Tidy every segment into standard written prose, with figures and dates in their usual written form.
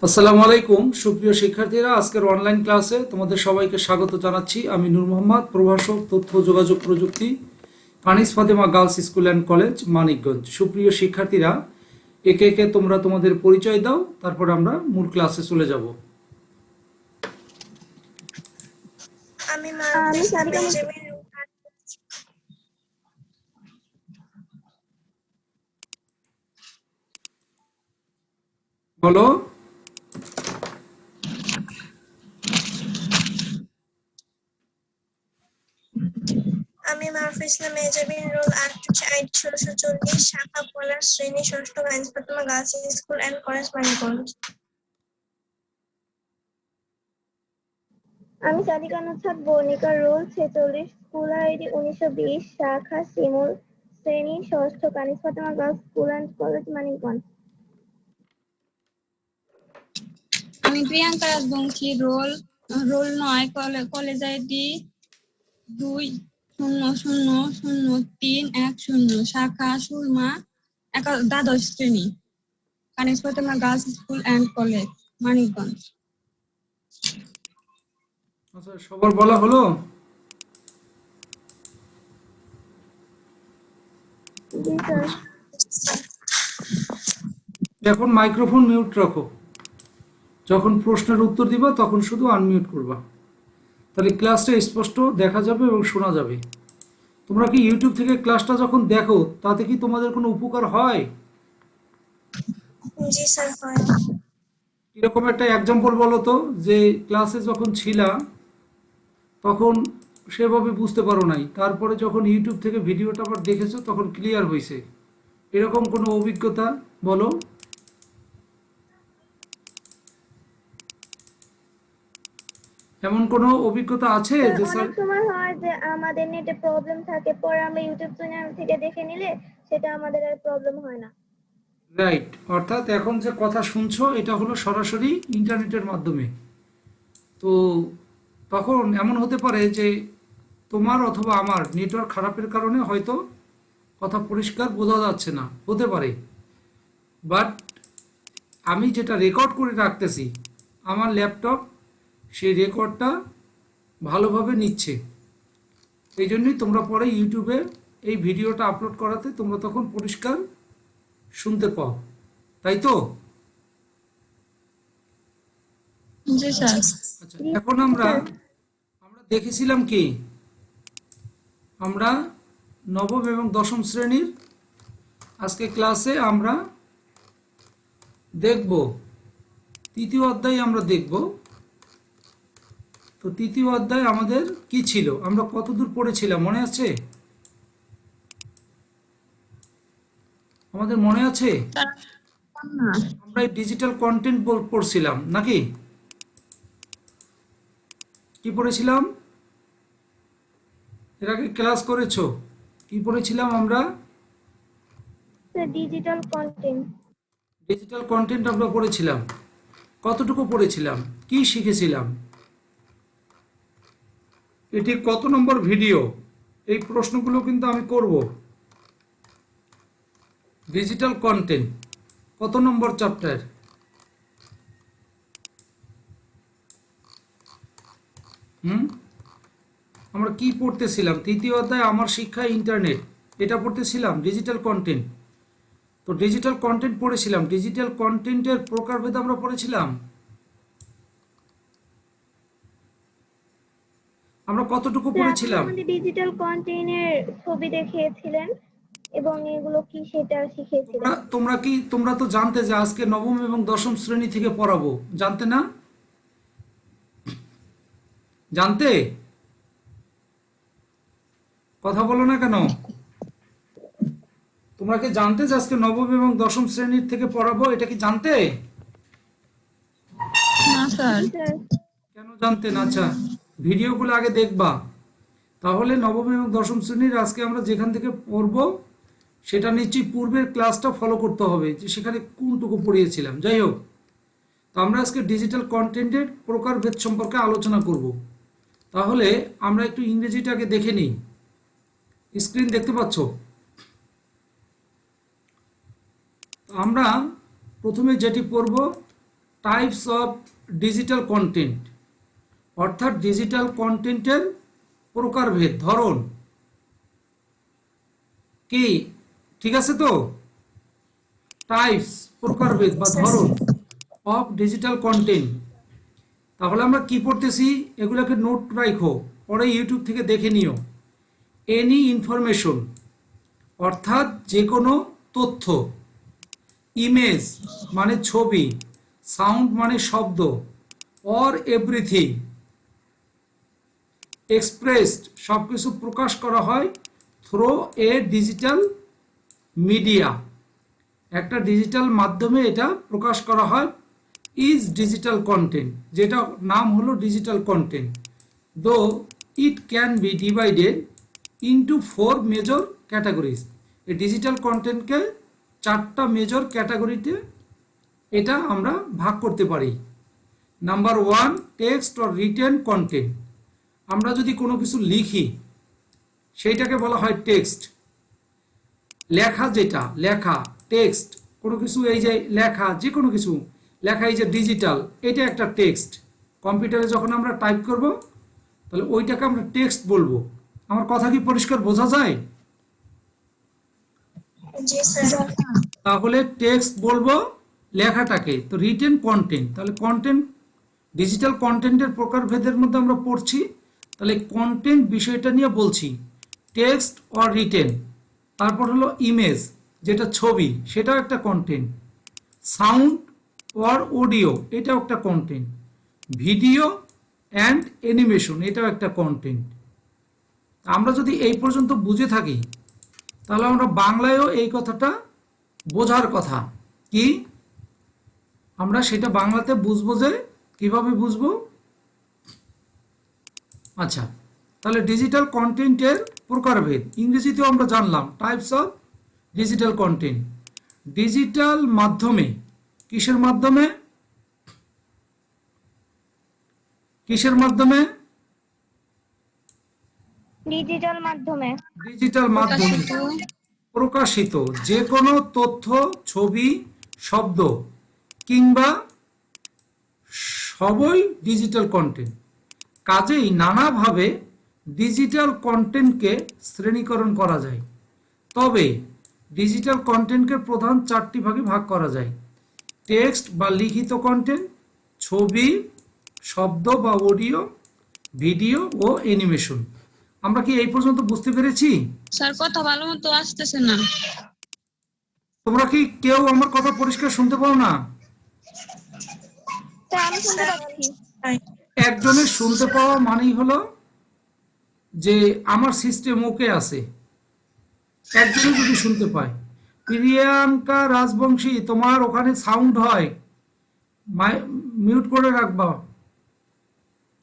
আসসালামু আলাইকুম সুপ্রিয় শিক্ষার্থীরা, আজকের অনলাইন ক্লাসে তোমাদের সবাইকে স্বাগত জানাচ্ছি। আমি নূর মোহাম্মদ, প্রভাষক তথ্য ও যোগাযোগ প্রযুক্তি, Anis Fatema girls school and college, Manikganj. সুপ্রিয় শিক্ষার্থীরা, একে একে তোমরা তোমাদের পরিচয় দাও, তারপর আমরা মূল ক্লাসে চলে যাব। আমি মাহফুজ মেহজাবিন বলো। আমি মাহফুজ ইসলাম মেহজাবিন, রোল ৮-৮-১৬৪০, শাখা পলাশ, শ্রেণী ষষ্ঠ, Anis Fatema girls school and college, Manikganj. আমি Sadika Nusrat Barnika, roll ৪৬, school ID ১৯২০, শাখা শিমুল, শ্রেণী ষষ্ঠ, Anis Fatema girls school and college, Manikganj. আমি Priyanka Rajbanshi, roll ৯, college ID ২০০০৩১০, শাখা সুরমা, দ্বাদশ শ্রেণী, Anis Fatema girls school and college, Manikganj. আচ্ছা, সবার বলা হলো? জি স্যার। এখন মাইক্রোফোন মিউট রাখো। যখন প্রশ্নের উত্তর দিবা তখন শুধু আনমিউট করবা, তাহলে ক্লাসটা স্পষ্ট দেখা যাবে এবং শোনা যাবে। তোমরা কি ইউটিউব থেকে ক্লাসটা যখন দেখো তাতে কি তোমাদের কোনো উপকার হয়? জি স্যার, হয়। এরকম একটা এক্সাম্পল বলো তো, যে ক্লাসে যখন ছিলা তখন সেভাবে বুঝতে পারো নাই, তারপরে যখন ইউটিউব থেকে ভিডিওটা আবার দেখেছো তখন ক্লিয়ার হয়েছে, এরকম কোনো অভিজ্ঞতা বলো। এমন কোনো অভিজ্ঞতা আছে যে স্যার? অনেক সময় হয় যে আমাদের নেটে প্রবলেম থাকে, পরে আমরা ইউটিউব চ্যানেল থেকে দেখে নিলে সেটা আমাদের আর প্রবলেম হয় না। রাইট, অর্থাৎ এখন যে কথা শুনছো এটা হলো সরাসরি ইন্টারনেটের মাধ্যমে। তো তখন এমন হতে পারে যে তোমার অথবা আমার নেটওয়ার্ক খারাপের কারণে হয়তো কথা পরিষ্কার বোঝা যাচ্ছে না, হতে পারে। বাট আমি যেটা রেকর্ড করে রাখতেছি, আমার ল্যাপটপ সেই রেকর্ডটা ভালোভাবে নিচ্ছে। এই জন্যই তোমরা পরে ইউটিউবে এই ভিডিওটা আপলোড করাতে তোমরা তখন পরিষ্কার শুনতে পাও, তাই তো? জি স্যার। আচ্ছা, এখন আমরা দেখেছিলাম কি, আমরা নবম এবং দশম শ্রেণীর আজকে ক্লাসে আমরা দেখব তৃতীয় অধ্যায়। আমরা দেখব তো তৃতীয় অধ্যায় আমাদের কি ছিল, আমরা কতদূর পড়েছিলাম মনে আছে? আমাদের মনে আছে? আমরা এই ডিজিটাল কন্টেন্ট পড়ছিলাম নাকি? কি পড়েছিলাম? এর আগে ক্লাস করেছো? কি পড়েছিলাম আমরা? Digital content. ডিজিটাল কন্টেন্ট আমরা পড়েছিলাম। কতটুকু পড়েছিলাম, কি শিখেছিলাম, এটি কত নম্বর ভিডিও, এই প্রশ্নগুলো কিন্তু আমি করব। ডিজিটাল কন্টেন্ট কত নম্বর চ্যাপ্টার? আমরা কি পড়তেছিলাম? তৃতীয় অধ্যায় আমার শিক্ষা ইন্টারনেট, এটা পড়তেছিলাম ডিজিটাল কন্টেন্ট। তো ডিজিটাল কন্টেন্ট পড়েছিলাম, ডিজিটাল কন্টেন্টের প্রকারভেদ আমরা পড়েছিলাম। আমরা কতটুকু পড়েছিলাম? আমাদের ডিজিটাল কন্টেন্টের ছবি দেখিয়েছিলেন এবং এগুলো কি সেটা শিখিয়েছিলেন। তোমরা তো জানতে যে আজকে নবম এবং দশম শ্রেণী থেকে পড়াবো, জানতে না? জানতে? কথা বলো না কেন? তোমরা কি জানতে যে আজকে নবম এবং দশম শ্রেণীর থেকে পড়াবো, এটা কি জানতে? না স্যার। কেন জানতে না? আচ্ছা, ভিডিওগুলো আগে দেখবা, তাহলে নবম এবং দশম শ্রেণীর আজকে আমরা যেখান থেকে পড়বো সেটা নিশ্চয়ই পূর্বের ক্লাসটা ফলো করতে হবে, যে সেখানে কোনটুকু পড়িয়েছিলাম। যাই হোক, তো আমরা আজকে ডিজিটাল কন্টেন্টের প্রকারভেদ সম্পর্কে আলোচনা করব। তাহলে আমরা একটু ইংরেজিটাকে দেখে নিই। স্ক্রিন দেখতে পাচ্ছ? আমরা প্রথমে যেটি পড়ব টাইপস অফ ডিজিটাল কন্টেন্ট, অর্থাৎ ডিজিটাল কন্টেন্টের প্রকারভেদ, ধরন কি, ঠিক আছে তো? টাইপস প্রকারভেদ বা ধরন অফ ডিজিটাল কন্টেন্ট। তাহলে আমরা কি পড়তেছি, এগুলোকে নোট রাখো, পরে ইউটিউব থেকে দেখে নিও। এনি ইনফরমেশন অর্থাৎ যে কোনো তথ্য, ইমেজ মানে ছবি, সাউন্ড মানে শব্দ, অর এভরিথিং এক্সপ্রেসড সব কিছু প্রকাশ করা হয় থ্রো এ ডিজিটাল মিডিয়া, একটা ডিজিটাল মাধ্যমে এটা প্রকাশ করা হয়, ইজ ডিজিটাল কন্টেন্ট, যেটা নাম হলো ডিজিটাল কন্টেন্ট। দো it can be divided into 4 major categories. এই ডিজিটাল কন্টেন্টকে 4টা মেজর ক্যাটাগরিতে এটা আমরা ভাগ করতে পারি। Number 1, text or written content. আমরা যদি কোনো কিছু লিখি সেইটাকে বলা হয় টেক্সট। লেখা, যেটা লেখা টেক্সট, কোনো কিছু এই যে লেখা, যে কোনো কিছু লেখা, এই যে ডিজিটাল, এটা একটা টেক্সট। কম্পিউটারে যখন আমরা টাইপ করব তাহলে ওইটাকে আমরা টেক্সট বলবো। আমার কথা কি পরিষ্কার বোঝা যায়? জি স্যার। তাহলে টেক্সট বলবো লেখাটাকে। তো রিটেন কন্টেন্ট, তাহলে কন্টেন্ট, ডিজিটাল কন্টেন্টের প্রকারভেদের মধ্যে আমরা পড়ছি, তাহলে কন্টেন্ট বিষয়টা নিয়ে বলছি, টেক্সট অর রিটেন। তারপর হলো ইমেজ, যেটা ছবি, সেটাও একটা কন্টেন্ট। সাউন্ড অর অডিও, এটাও একটা কন্টেন্ট। ভিডিও অ্যান্ড অ্যানিমেশন, এটাও একটা কন্টেন্ট। আমরা যদি এই পর্যন্ত বুঝে থাকি তাহলে আমরা বাংলায়ও এই কথাটা বোঝার কথা কি, আমরা সেটা বাংলাতে বুঝবো। যে কিভাবে বুঝবো? আচ্ছা, তাহলে ডিজিটাল কন্টেন্টের প্রকারভেদ ইংরেজিতেও আমরা জানলাম, types of digital content. Digital মাধ্যমে, কিসের মাধ্যমে, কিসের মাধ্যমে? ডিজিটাল মাধ্যমে। ডিজিটাল মাধ্যমে প্রকাশিত যে কোনো তথ্য, ছবি, শব্দ কিংবা সবই ডিজিটাল কন্টেন্ট। কাজেই নানাভাবে ডিজিটাল কন্টেন্টকে শ্রেণীকরণ করা যায়। তবে ডিজিটাল কন্টেন্টকে প্রধান 4টি ভাগে ভাগ করা যায়: টেক্সট বা লিখিত কন্টেন্ট, ছবি, শব্দ বা অডিও, ভিডিও ও অ্যানিমেশন। আমরা কি এই পর্যন্ত বুঝতে পেরেছি? স্যার কথা ভালো মতো আসতেছে না। তোমরা কি কেউ আমার কথা পরিষ্কার শুনতে পাও না? স্যার আমি শুনতে পাচ্ছি। একজনের শুনতে পাওয়া মানেই হলো যে আমার সিস্টেম ওকে আছে। একজনই যদি শুনতে পায়, প্রিয়াঙ্কা রাজবংশী, তোমার ওখানে সাউন্ড হয়, মিউট করে রাখবা।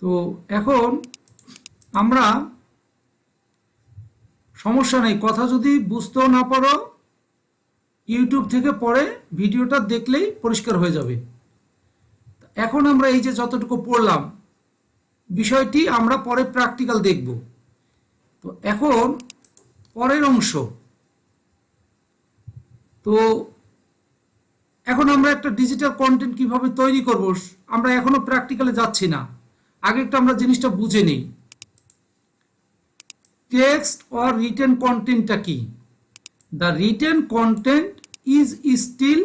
তো এখন আমরা, সমস্যা নেই, কথা যদি বুঝতেও না পারো ইউটিউব থেকে পরে ভিডিওটা দেখলেই পরিষ্কার হয়ে যাবে। এখন আমরা এই যে যতটুকু পড়লাম বিষয়টি আমরা পরে প্র্যাকটিক্যাল দেখব। তো এখন পরের অংশ, তো এখন আমরা একটা ডিজিটাল কন্টেন্ট কিভাবে তৈরি করব, আমরা এখনো প্র্যাকটিক্যালে যাচ্ছি না। আগে একটা আমরা জিনিসটা বুঝে নিই, টেক্সট অর রিটেন কন্টেন্টটা কি। The written content is still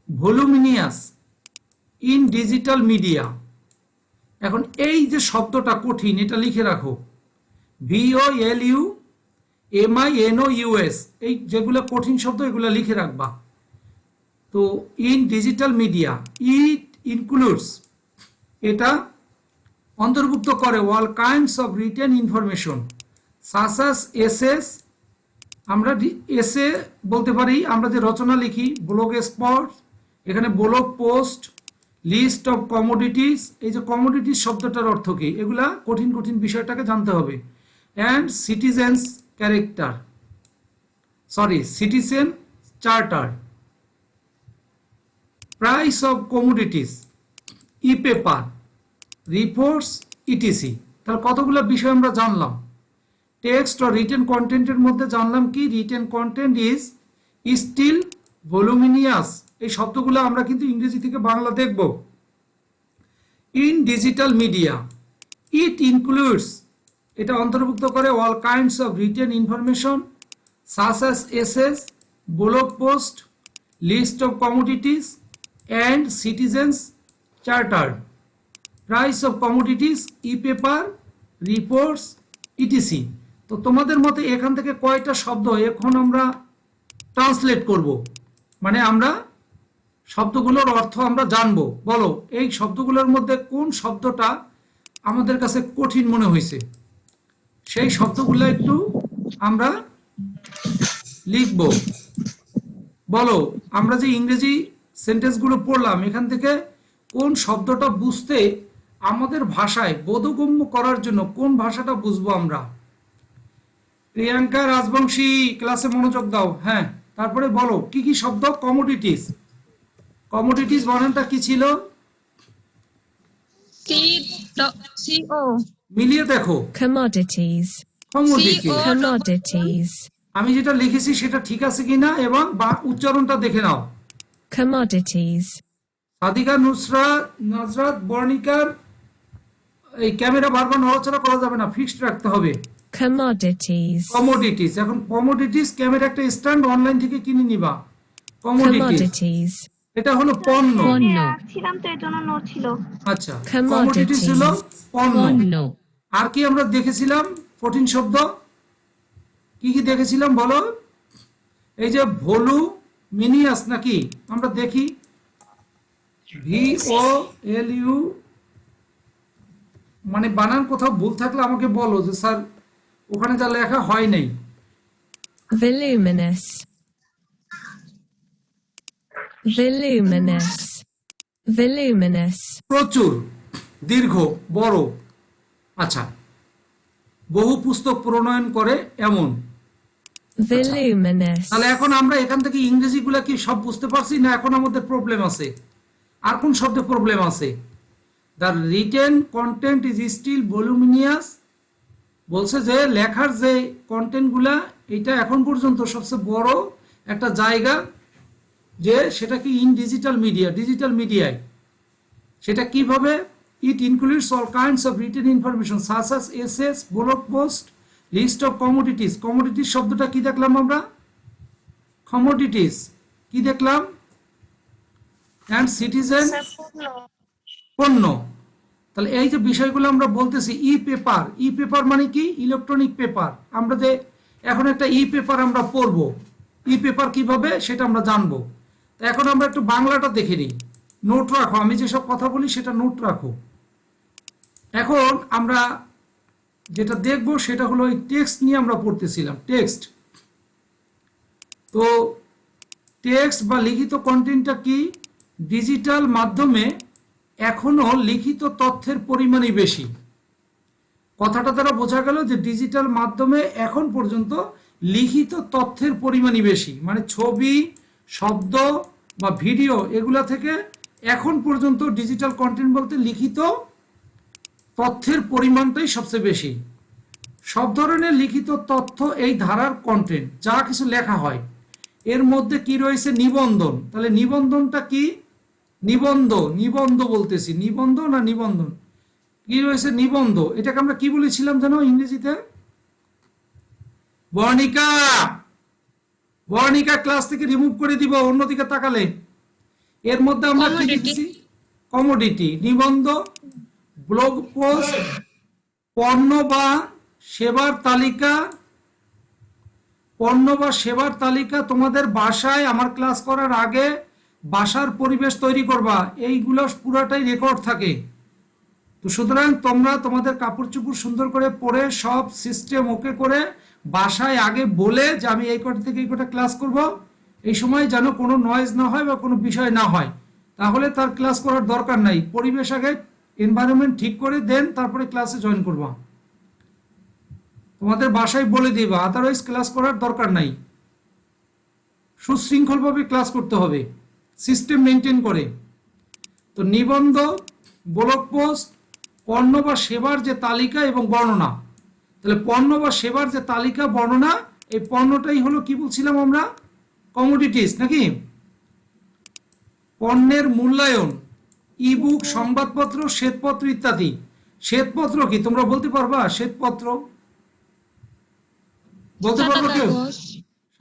voluminous in digital media. এখন এই যে শব্দটা কঠিন, এটা লিখে রাখো, VOLUMINOUS, এই যেগুলো কঠিন শব্দ এগুলো লিখে রাখবা। তো in digital media it includes, এটা অন্তর্ভুক্ত করে all kinds of written information such as essays, আমরা এসে বলতে পারি, আমরা যে রচনা লিখি, ব্লগ স্পট, এখানে blog post, list of commodities, এই যে কমোডিটিস শব্দটার অর্থ কি, এগুলা কঠিন কঠিন বিষয়টাকে জানতে হবে। And citizens character, citizen charter, price of commodities, e paper, reports, etc. তাহলে কতগুলো বিষয় আমরা জানলাম। টেক্সট অর রিটেন কন্টেন্টের মধ্যে জানলাম কি, written content is still voluminous. এই শব্দগুলো আমরা কিন্তু ইংরেজি থেকে বাংলা দেখব। In digital media it includes, এটা অন্তর্ভুক্ত করে all kinds of written information such as essays, blog post, list of commodities and citizens charter, price of commodities, e paper, reports, etc. তো তোমাদের মতে এখান থেকে কয়টা শব্দ এখন আমরা ট্রান্সলেট করব, মানে আমরা শব্দগুলোর অর্থ আমরা জানবো। বলো এই শব্দগুলোর মধ্যে কোন শব্দটা আমাদের কাছে কঠিন মনে হয়েছে, সেই শব্দগুলো একটু আমরা লিখব। বলো আমরা যে ইংরেজি সেন্টেন্সগুলো পড়লাম এখান থেকে কোন শব্দটা বুঝতে আমাদের ভাষায় বোধগম্য করার জন্য কোন ভাষাটা বুঝবো আমরা। প্রিয়াঙ্কা রাজবংশী ক্লাসে মনোযোগ দাও। হ্যাঁ, তারপরে বলো কি কি শব্দ। কমোডিটিস, কমোডিটিস বানানটা কি ছিল? CO মিলিয়ে দেখো। Commodities. কমোডিটি। Commodities. আমি যেটা লিখেছি সেটা ঠিক আছে কিনা এবং বা উচ্চারণটা দেখে নাও। Commodities. সাদিকা নজরাত বর্ণিকার এই ক্যামেরা বারবার নড়াচড়া করা যাবে না, ফিক্সড রাখতে হবে। Commodities. কমোডিটিস, এখন কমোডিটিস ক্যামেরা একটা স্ট্যান্ড অনলাইন থেকে কিনে নিবা। Commodities Commodities. এটা হলো পণ্য। রাখছিলাম তো এর জন্য নোট ছিল। আচ্ছা, Commodities. কমোডিটিস হলো পণ্য। No. আর কি আমরা দেখেছিলাম কঠিন শব্দ, কি কি দেখেছিলাম বলো? এই যে ভলু মিনিয়াস নাকি, আমরা দেখি VOLU, মানে বানান কোথাও ভুল থাকলে আমাকে বলো যে স্যার ওখানে যা লেখা হয় নাই। Voluminous. Voluminous. Voluminous. প্রচুর, দীর্ঘ, বড়। আচ্ছা, বহু পুস্তক প্রণয়ন করে এমন। Voluminous. তাহলে এখন আমরা এখান থেকে ইংরেজিগুলা কি সব বুঝতে পারছি না এখন আমাদের প্রবলেম আছে? আর কোন শব্দে প্রবলেম আছে? The written content is still voluminous, বলছে যে লেখার যে কন্টেন্টগুলা এটা এখন পর্যন্ত সবচেয়ে বড় একটা জায়গা, যে সেটা কি ইন ডিজিটাল মিডিয়া, ডিজিটাল মিডিয়ায়। সেটা কিভাবে? It includes all kinds of written information such as essays, blog post, list of commodities. Commodities শব্দটা কি দেখলাম আমরা? কমোডিটিস কি দেখলাম? অ্যান্ড সিটিজেন, পণ্য। তাহলে এই যে বিষয়গুলো আমরা বলতেছি, ই পেপার, ই পেপার মানে কি? Electronic paper. আমরা যে এখন একটা ই পেপার আমরা পড়বো, ই পেপার কিভাবে সেটা আমরা জানবো। তো এখন আমরা একটু বাংলাটা দেখে নিই, নোট রাখো, আমি যেসব কথা বলি সেটা নোট রাখো। এখন আমরা যেটা দেখব সেটা হলো এই টেক্সট নিয়ে আমরা পড়তেছিলাম, টেক্সট। তো টেক্সট বা লিখিত কন্টেন্টটা কি? ডিজিটাল মাধ্যমে এখনো লিখিত তথ্যের পরিমাণই বেশি। কথাটা দ্বারা বোঝা গেল যে ডিজিটাল মাধ্যমে এখন পর্যন্ত লিখিত তথ্যের পরিমাণই বেশি, মানে ছবি, শব্দ বা ভিডিও এগুলা থেকে এখন পর্যন্ত ডিজিটাল কন্টেন্ট বলতে লিখিত তথ্যের পরিমাণটাই সবচেয়ে বেশি। সব ধরনের লিখিত তথ্য এই ধারার কন্টেন্ট, যা কিছু লেখা হয় এর মধ্যে কি রয়েছে? নিবন্ধন। তাহলে নিবন্ধনটা কি? নিবন্ধ, নিবন্ধ বলতেছি, নিবন্ধ না নিবন্ধন, কি রয়েছে? নিবন্ধ। এটাকে আমরা কি বলেছিলাম জানো ইংরেজিতে? বর্ণিকা, বর্ণিকা ক্লাস থেকে রিমুভ করে দিব অন্যদিকে তাকালে। এর মধ্যে আমরা কি লিখেছি? কমোডিটি, নিবন্ধ, ব্লগ পোস্ট, পণ্য বা সেবার তালিকা। পণ্য বা সেবার তালিকা তোমাদের বাসায় আমার ক্লাস করার আগে বাসার পরিবেশ তৈরি করবা, এইগুলো পুরাটাই রেকর্ড থাকে। তো সুতরাং তোমরা তোমাদের কাপড় চোপড় সুন্দর করে পরে সব সিস্টেম ওকে করে বাসায় আগে বলে যে আমি এই কটা থেকে এই কটা ক্লাস করব, এই সময় যেন কোনো নয়েজ না হয় বা কোনো বিষয় না হয়, তাহলে তার ক্লাস করার দরকার নাই। পরিবেশ আগে এনভায়রনমেন্ট ঠিক করে দেন তারপরে ক্লাসে জয়েন করবা। তোমাদের বাসায় বলে দিবা, আদারওয়াইজ ক্লাস করার দরকার নাই। সুশৃঙ্খলভাবে ক্লাস করতে হবে, সিস্টেম মেনটেন করে। তো নিবন্ধ, ব্লগ পোস্ট, পণ্য বা সেবার যে তালিকা এবং বর্ণনা। তাহলে পণ্য বা সেবার যে তালিকা বর্ণনা, এই পণ্যটাই হলো কি বলছিলাম আমরা? কমোডিটিস নাকি? পণ্যের মূল্যায়ন, ইবুক, সংবাদপত্র, শ্বেতপত্র ইত্যাদি। শ্বেতপত্র কি তোমরা বলতে পারবা? শ্বেতপত্র বলতে সাদা পারবো কেউ? কাগজ,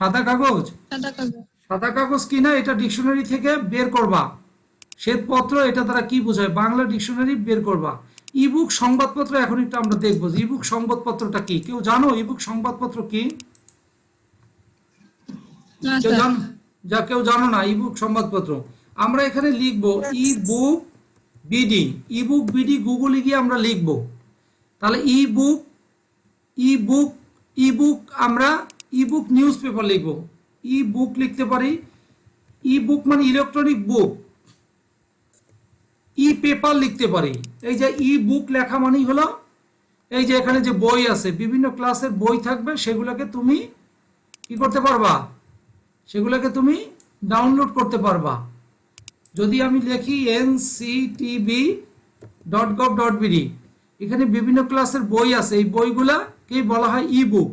সাদা কাগজ। সাদা কাগজ, সাদা কাগজ কি না, এটা ডিকশনারি থেকে বের করবা। শ্বেতপত্র এটা দ্বারা কি বোঝায়, বাংলা ডিকশনারি বের করবা। ইবুক, সংবাদপত্র এখন একটু আমরা দেখবো যে ইবুক সংবাদপত্রটা কি। কেউ জানো ইবুক সংবাদপত্র কি? না কেউ স্যার। জানো? কেউ জানো না ইবুক সংবাদপত্র? আমরা এখানে লিখবো ইবুক বিডি। ইবুক বিডি গুগলে গিয়ে আমরা লিখবো। তাহলে ইবুক, ইবুক, ইবুক আমরা ইবুক নিউজ পেপার লিখবো। ইবুক লিখতে পারি। ইবুক মানে ইলেকট্রনিক বুক। ই পেপার লিখতে পারি। এই যে ই বুক লেখা মানেই হলো এই যে এখানে যে বই আছে, বিভিন্ন ক্লাসের বই থাকবে, সেগুলোকে তুমি কি করতে পারবা, সেগুলোকে তুমি ডাউনলোড করতে পারবা। যদি আমি লিখি nctb.gov.bd, এখানে বিভিন্ন ক্লাসের বই আছে, এই বইগুলাকেই বলা হয় ই বুক।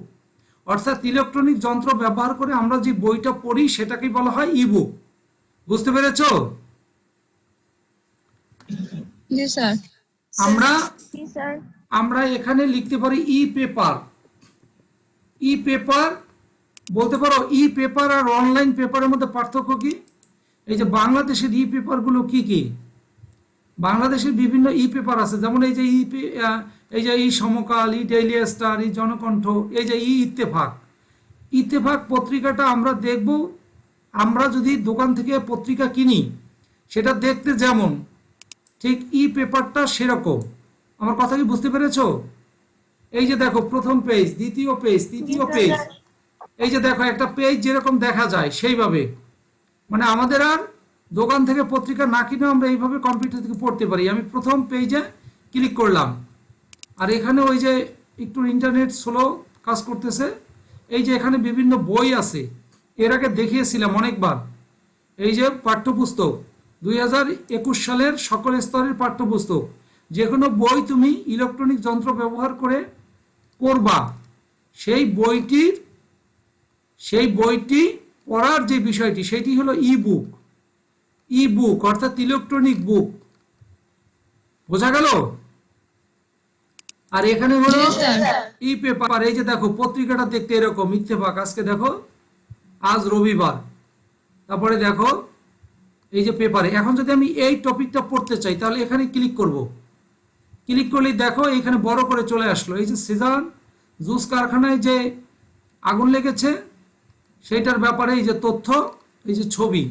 অর্থাৎ ইলেকট্রনিক যন্ত্র ব্যবহার করে আমরা যে বইটা পড়ি সেটাকেই বলা হয় ই বুক। বুঝতে পেরেছো? জি স্যার। আমরা জি স্যার। আমরা এখানে লিখতে পারি ই পেপার। ই পেপার বলতে পারো। ই পেপার আর অনলাইন পেপারের মধ্যে পার্থক্য কি? এই যে বাংলাদেশের ই পেপারগুলো কি কি? বাংলাদেশের বিভিন্ন ই পেপার আছে, যেমন এই যে এই যে ই সমকাল, ই ডেইলি স্টার, ই জনকণ্ঠ, এই যে ই ইত্তেফাক। ইত্তেফাক পত্রিকাটা আমরা দেখব, আমরা যদি দোকান থেকে পত্রিকা কিনি সেটা দেখতে যেমন, ঠিক ই পেপারটা সেরকম। আমার কথা কি বুঝতে পেরেছো? এই যে দেখো প্রথম পেজ, দ্বিতীয় পেজ, তৃতীয় পেজ, এই যে দেখো একটা পেজ যেরকম দেখা যায় সেইভাবে। মানে আমাদের আর দোকান থেকে পত্রিকা না কিনেও আমরা এইভাবে কম্পিউটার থেকে পড়তে পারি। আমি প্রথম পেজে ক্লিক করলাম, আর এখানে ওই যে একটু ইন্টারনেট স্লো কাজ করতেছে। এই যে এখানে বিভিন্ন বই আছে, এর আগে দেখিয়েছিলাম অনেকবার। এই যে পাঠ্যপুস্তক 2021 সালের সকল স্তরের পাঠ্যপুস্তক, যে কোনো বই তুমি ইলেকট্রনিক যন্ত্র ব্যবহার করে পড়বা, সেই বইটি পড়ার যে বিষয়টি সেটি হলো ই বুক। ই বুক অর্থাৎ ইলেকট্রনিক বুক। বোঝা গেল? আর এখানে হলো জি স্যার। E paper. এই যে দেখো পত্রিকাটা দেখতে এরকম, ইত্তেফাক, আজকে দেখো আজ রবিবার। তারপরে দেখো এই যে পেপারে। এখন যদি আমি এই টপিকটা পড়তে চাই তাহলে এখানে ক্লিক করব। ক্লিক করলেই দেখো এখানে বড় করে চলে আসলো। এই যে সিজান জুস কারখানায় যে আগুন লেগেছে সেইটার ব্যাপারে এই যে তথ্য, এই যে ছবি।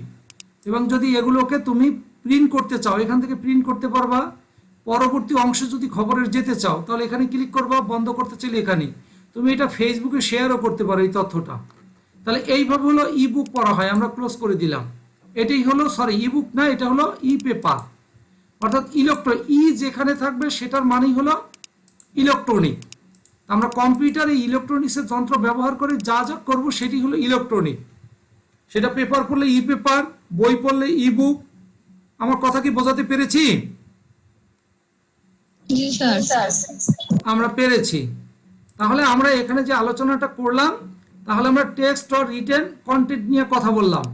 এবং যদি এগুলোকে তুমি প্রিন্ট করতে চাও এখান থেকে প্রিন্ট করতে পারবা। পরবর্তী অংশে যদি খবরের যেতে চাও তাহলে এখানে ক্লিক করবা, বন্ধ করতে চাইলে এখানে। তুমি এটা ফেসবুকে শেয়ারও করতে পারো এই তথ্যটা। তাহলে এইভাবে হলো ই বুক পড়া হয়। আমরা ক্লোজ করে দিলাম। এটাই হলো, সরি ই বুক না, এটা হলো ই পেপার। অর্থাৎ ই যেখানে থাকবে সেটার মানেই হলো ইলেকট্রনিক। আমরা কম্পিউটারে ইলেকট্রনিক্সের যন্ত্র ব্যবহার করে যা যা করবো সেটি হলো ইলেকট্রনিক। সেটা পেপার পড়লে ই পেপার, বই পড়লে ই বুক। আমার কথা কি বোঝাতে পেরেছি? জি স্যার। আমরা পেরেছি। তাহলে আমরা এখানে যে আলোচনাটা করলাম, তাহলে আমরা টেক্সট অর রিটেন কন্টেন্ট নিয়ে কথা বললাম।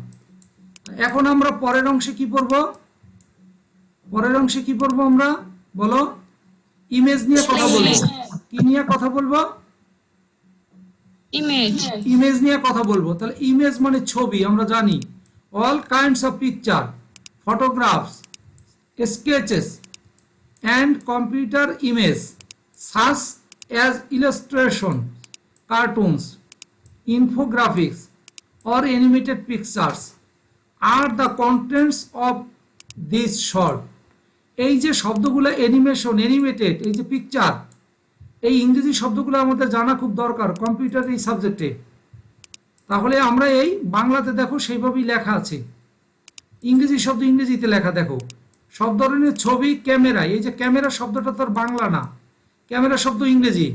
এখন আমরা পরের অংশে কি পড়বো? পরের অংশে কি পড়বো আমরা বলো? ইমেজ নিয়ে কথা বলবো। কি নিয়ে কথা বলবো? ইমেজ। ইমেজ নিয়ে কথা বলবো। তাহলে ইমেজ মানে ছবি, আমরা জানি। All kinds of picture, photographs, sketches and computer image such as illustration, cartoons, infographics or animated pictures are the contents of this short. এই যে শব্দগুলো অ্যানিমেশন, অ্যানিমেটেড, এই যে পিকচার, এই ইংরেজি শব্দগুলো আমাদের জানা খুব দরকার কম্পিউটার এই সাবজেক্টে। তাহলে আমরা এই বাংলাতে দেখো সেইভাবেই লেখা আছে। ইংরেজি শব্দ ইংরেজিতে লেখা দেখো। সব ধরনের ছবি, ক্যামেরা, এই যে ক্যামেরা শব্দটা তো বাংলা না, ক্যামেরা শব্দ ইংরেজি।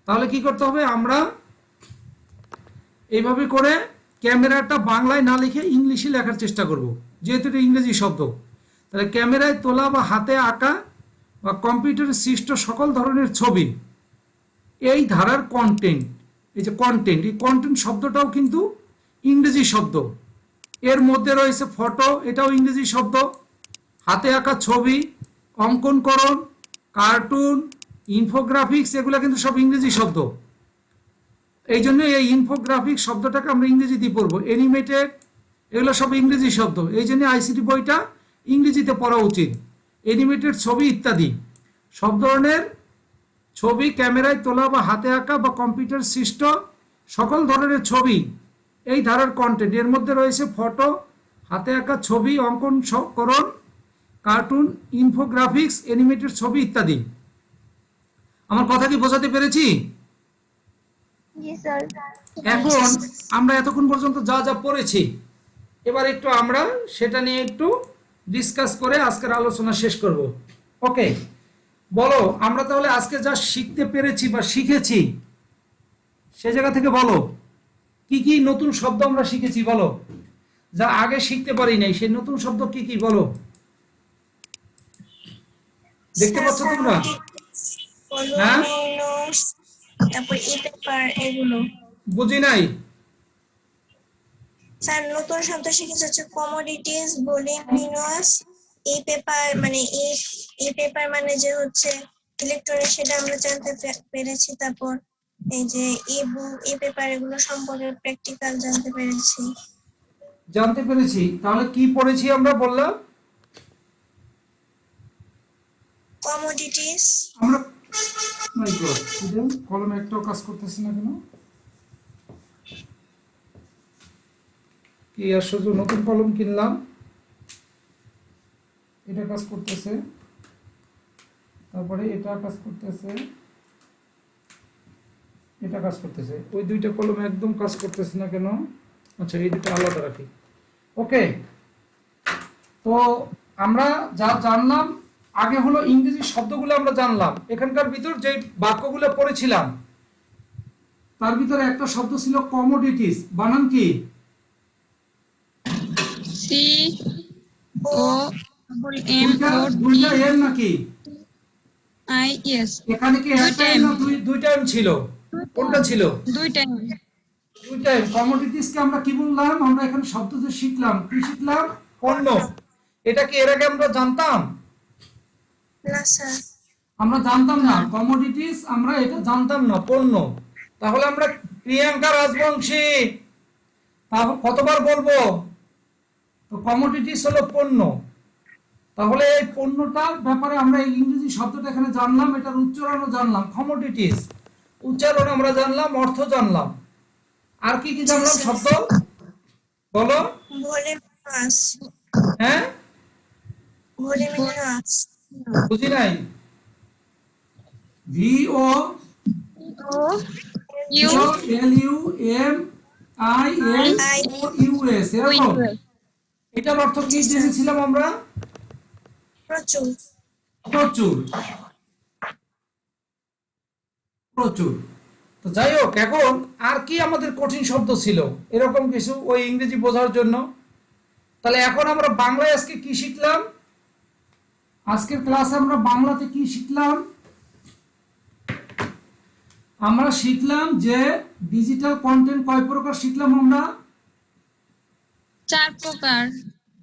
তাহলে কি করতে হবে? আমরা এইভাবে করে ক্যামেরাটা বাংলায় না লিখে ইংলিশে লেখার চেষ্টা করব, যেহেতু এটা ইংরেজি শব্দ। তাহলে ক্যামেরায় তোলা বা হাতে আঁকা বা কম্পিউটারে সৃষ্ট সকল ধরনের ছবি, এই ধারার কন্টেন্ট। এই যে কন্টেন্ট, এই কন্টেন্ট শব্দটাও কিন্তু ইংরেজি শব্দ। এর মধ্যে রয়েছে ফটো, এটাও ইংরেজি শব্দ। হাতে আঁকা ছবি, অঙ্কনকরণ, কার্টুন, ইনফোগ্রাফিক্স, এগুলো কিন্তু সব ইংরেজি শব্দ। এই জন্য এই ইনফোগ্রাফিক শব্দটাকে আমরা ইংরেজিতে পড়বো। অ্যানিমেটেড, এগুলো সব ইংরেজি শব্দ, এই জন্য আইসিটি বইটা ইংরেজিতে পড়া উচিত। অ্যানিমেটেড ছবি ইত্যাদি সব ধরনের ছবি, ক্যামেরায় তোলা বা হাতে আঁকা বা কম্পিউটার সৃষ্ট সকল ধরনের ছবি এই ধারার কন্টেন্ট। এর মধ্যে রয়েছে ফটো, হাতে আঁকা ছবি, অঙ্কনকরণ, কার্টুন, ইনফোগ্রাফিক্স, অ্যানিমেটেড ছবি ইত্যাদি। আমার কথা কি বোঝাতে পেরেছি? জি স্যার। এখন আমরা এতক্ষণ পর্যন্ত যা যা পড়েছি, এবার একটু আমরা সেটা নিয়ে একটু ডিসকাস করে আজকের আলোচনা শেষ করব। ওকে, বলো আমরা তাহলে আজকে যা শিখতে পেরেছি বা শিখেছি সে জায়গা থেকে বলো কি কি নতুন শব্দ আমরা শিখেছি, বলো যা আগে শিখতে পারি নাই সেই নতুন শব্দ কি কি বলো। দেখতে পাচ্ছ তোমরা? হ্যাঁ? ভলিউমিনাস, তারপর ই পেপার, এগুলো। বুঝি নাই। স্যার নতুন শব্দ শিখেছি হচ্ছে কমোডিটিস, ভলিউমিনাস, ই পেপার মানে ই পেপার মানে যে হচ্ছে ইলেকট্রনিক, সেটা আমরা জানতে পেরেছি। তারপর এই যে ই বুক, ই পেপার, এগুলো সম্পর্কে প্র্যাকটিক্যাল জানতে পেরেছি। তাহলে কি পড়েছি আমরা বললাম? কমোডিটিস, আমরা মাই গড, কলম একটাও কাজ করতেছে না কেন? কি আশ্চর্য, নতুন কলম কিনলাম, এটা কাজ করতেছে, তারপরে এটা কাজ করতেছে, এটা কাজ করতেছে, ওই দুইটা কলম একদম কাজ করতেছে না কেন? আচ্ছা, এই দুটো আলাদা রাখি। ওকে, তো আমরা যা জানলাম আগে হলো ইংরেজি শব্দগুলো আমরা জানলাম। এখানকার ভিতর যে বাক্যগুলো পড়েছিলাম তার ভিতরে একটা শব্দ ছিল কমোডিটিস। বানান কি? দুইটা এম নাকি? COMMODIS। এখানে কি একটা এম না দুইটা এম ছিল? কোনটা ছিল? দুইটা দুইটা এম। কমোডিটিস কে আমরা কি বললাম? আমরা এখানে শব্দ যে শিখলাম, কি শিখলাম? পণ্য। এটা কি এর আগে আমরা জানতাম? না স্যার। আমরা জানতাম না কমোডিটিস, আমরা এটা জানতাম না পণ্য। তাহলে আমরা প্রিয়াঙ্কা রাজবংশী তাহলে কতবার বলবো? তো কমোডিটিস হলো পণ্য। তাহলে এই পণ্যটার ব্যাপারে আমরা এই ইংরেজি শব্দটা এখানে জানলাম, এটার উচ্চারণও জানলাম। কমোডিটিস উচ্চারণ আমরা জানলাম, অর্থ জানলাম। আর কি কি জানলাম শব্দ বলো? ভলিউমিনাস, হ্যাঁ, ভলিউমিনাস, বুঝি নাই। VO LUMINOUS, এরকম। এটার অর্থ কি জেনেছিলাম আমরা? প্রচুর। প্রচুর, প্রচুর। তো যাই হোক, এখন আর কি আমাদের কঠিন শব্দ ছিল এরকম কিছু ওই ইংরেজি বোঝার জন্য? তাহলে এখন আমরা বাংলায় আজকে কি শিখলাম? আজকের ক্লাসে আমরা বাংলাতে কি শিখলাম? আমরা শিখলাম যে ডিজিটাল কন্টেন্ট কয় প্রকার শিখলাম আমরা? 4 প্রকার।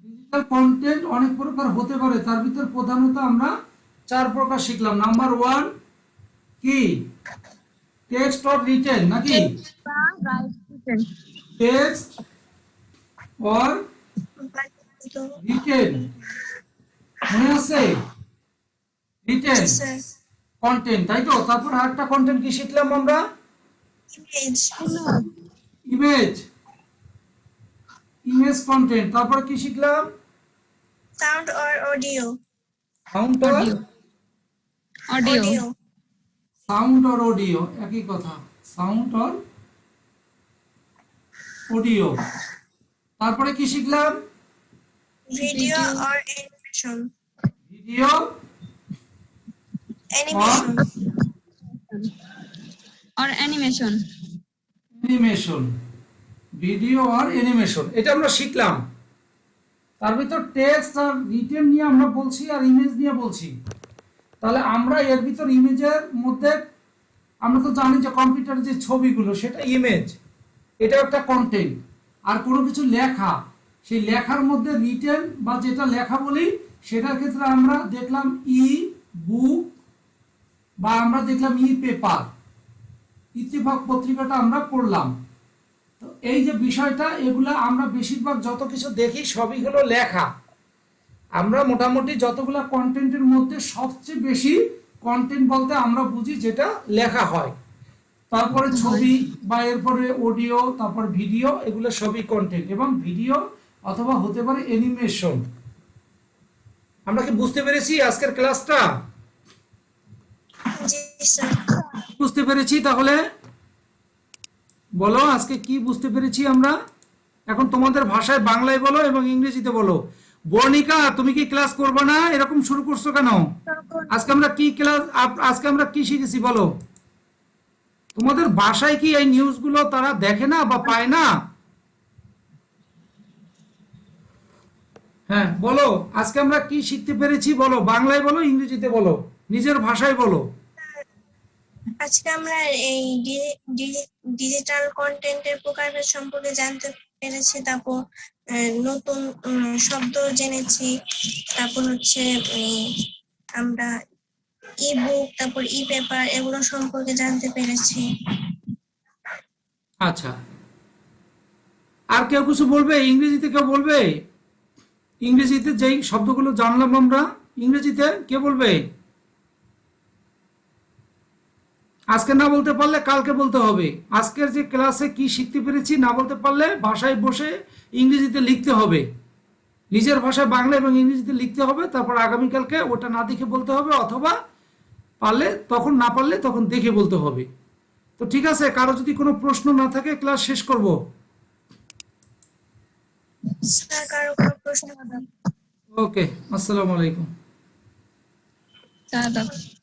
ডিজিটাল কন্টেন্ট অনেক প্রকার হতে পারে, তার ভিতর প্রধানত আমরা 4 প্রকার শিখলাম। নাম্বার 1 কি? টেক্সট অর রিটেন নাকি? টেক্সট অর রিটেন, মনে আছে? Written sir. কন্টেন্ট, তাই তো? তারপর আরেকটা কন্টেন্ট কি শিখলাম আমরা? Image, image, image content. তারপর কি শিখলাম? Sound or audio, sound or audio. Sound or audio, একই কথা, সাউন্ড অর অডিও। তারপরে কি শিখলাম? Video or animation, video animation, or animation। Animation, video আর অ্যানিমেশন, এটা আমরা শিখলাম। তার ভিতর টেক্সট আর রিটেন নিয়ে আমরা বলছি আর ইমেজ নিয়ে বলছি। তাহলে আমরা এর ভিতর ইমেজের মধ্যে আমরা তো জানি যে কম্পিউটার যে ছবিগুলো সেটা ইমেজ, এটা একটা কন্টেন্ট। আর কোনো কিছু লেখা, সেই লেখার মধ্যে রিটেন বা যেটা লেখা বলি সেটার ক্ষেত্রে আমরা দেখলাম ই বুক বা আমরা দেখলাম ই পেপার, ইত্তেফাক পত্রিকাটা আমরা পড়লাম। তো এই যে বিষয়টা, এগুলা আমরা বেশিরভাগ যত কিছু দেখি সবই হলো লেখা। আমরা মোটামুটি যতগুলা কন্টেন্টের মধ্যে সবচেয়ে বেশি কন্টেন্ট বলতে আমরা বুঝি যেটা লেখা হয়, তারপরে ছবি বা এরপরে অডিও, তারপর ভিডিও, এগুলো সবই কন্টেন্ট, এবং ভিডিও অথবা হতে পারে অ্যানিমেশন। আমরা কি বুঝতে পেরেছি আজকের ক্লাসটা? জি স্যার। বুঝতে পেরেছি? তাহলে বলো আজকে কি বুঝতে পেরেছি আমরা। এখন তোমাদের ভাষায় বাংলায় বলো এবং ইংরেজিতে বলো। বর্ণিকা, তুমি কি ক্লাস করবে না? এরকম শুরু করছো কেন? আজকে আমরা কি ক্লাস, আজকে আমরা কি শিখেছি বলো। তোমাদের ভাষায় কি এই নিউজগুলো তারা দেখে না বা পায় না? হ্যাঁ বলো, আজকে আমরা কি শিখতে পেরেছি বলো, বাংলায় বলো ইংরেজিতে বলো, নিজের ভাষায় বলো। আজকে আমরা এই ডিজিটাল কন্টেন্টের প্রকারভেদ সম্পর্কে জানতে পেরেছি, তারপর নতুন শব্দ জেনেছি, তারপর হচ্ছে আমরা ই বুক, তারপর ই পেপার, এগুলো সম্পর্কে জানতে পেরেছি। আচ্ছা, আর কেউ কিছু বলবে? ইংরেজিতে কেউ বলবে? ইংরেজিতে যেই শব্দগুলো জানলাম আমরা, ইংরেজিতে কে বলবে? আজকে না বলতে পারলে কালকে বলতে হবে। আজকের যে ক্লাসে কি শিখতে পেরেছি না বলতে পারলে ভাষায় বসে ইংরেজিতে লিখতে হবে, নিজের ভাষায় বাংলা এবং ইংরেজিতে লিখতে হবে, তারপর আগামীকালকে ওটা না দেখে বলতে হবে, অথবা পারলে তখন, না পারলে তখন দেখে বলতে হবে। তো ঠিক আছে, কারো যদি কোনো প্রশ্ন না থাকে ক্লাস শেষ করব। স্যার কারো কোনো প্রশ্ন? ওকে, আসসালামু আলাইকুম। স্যার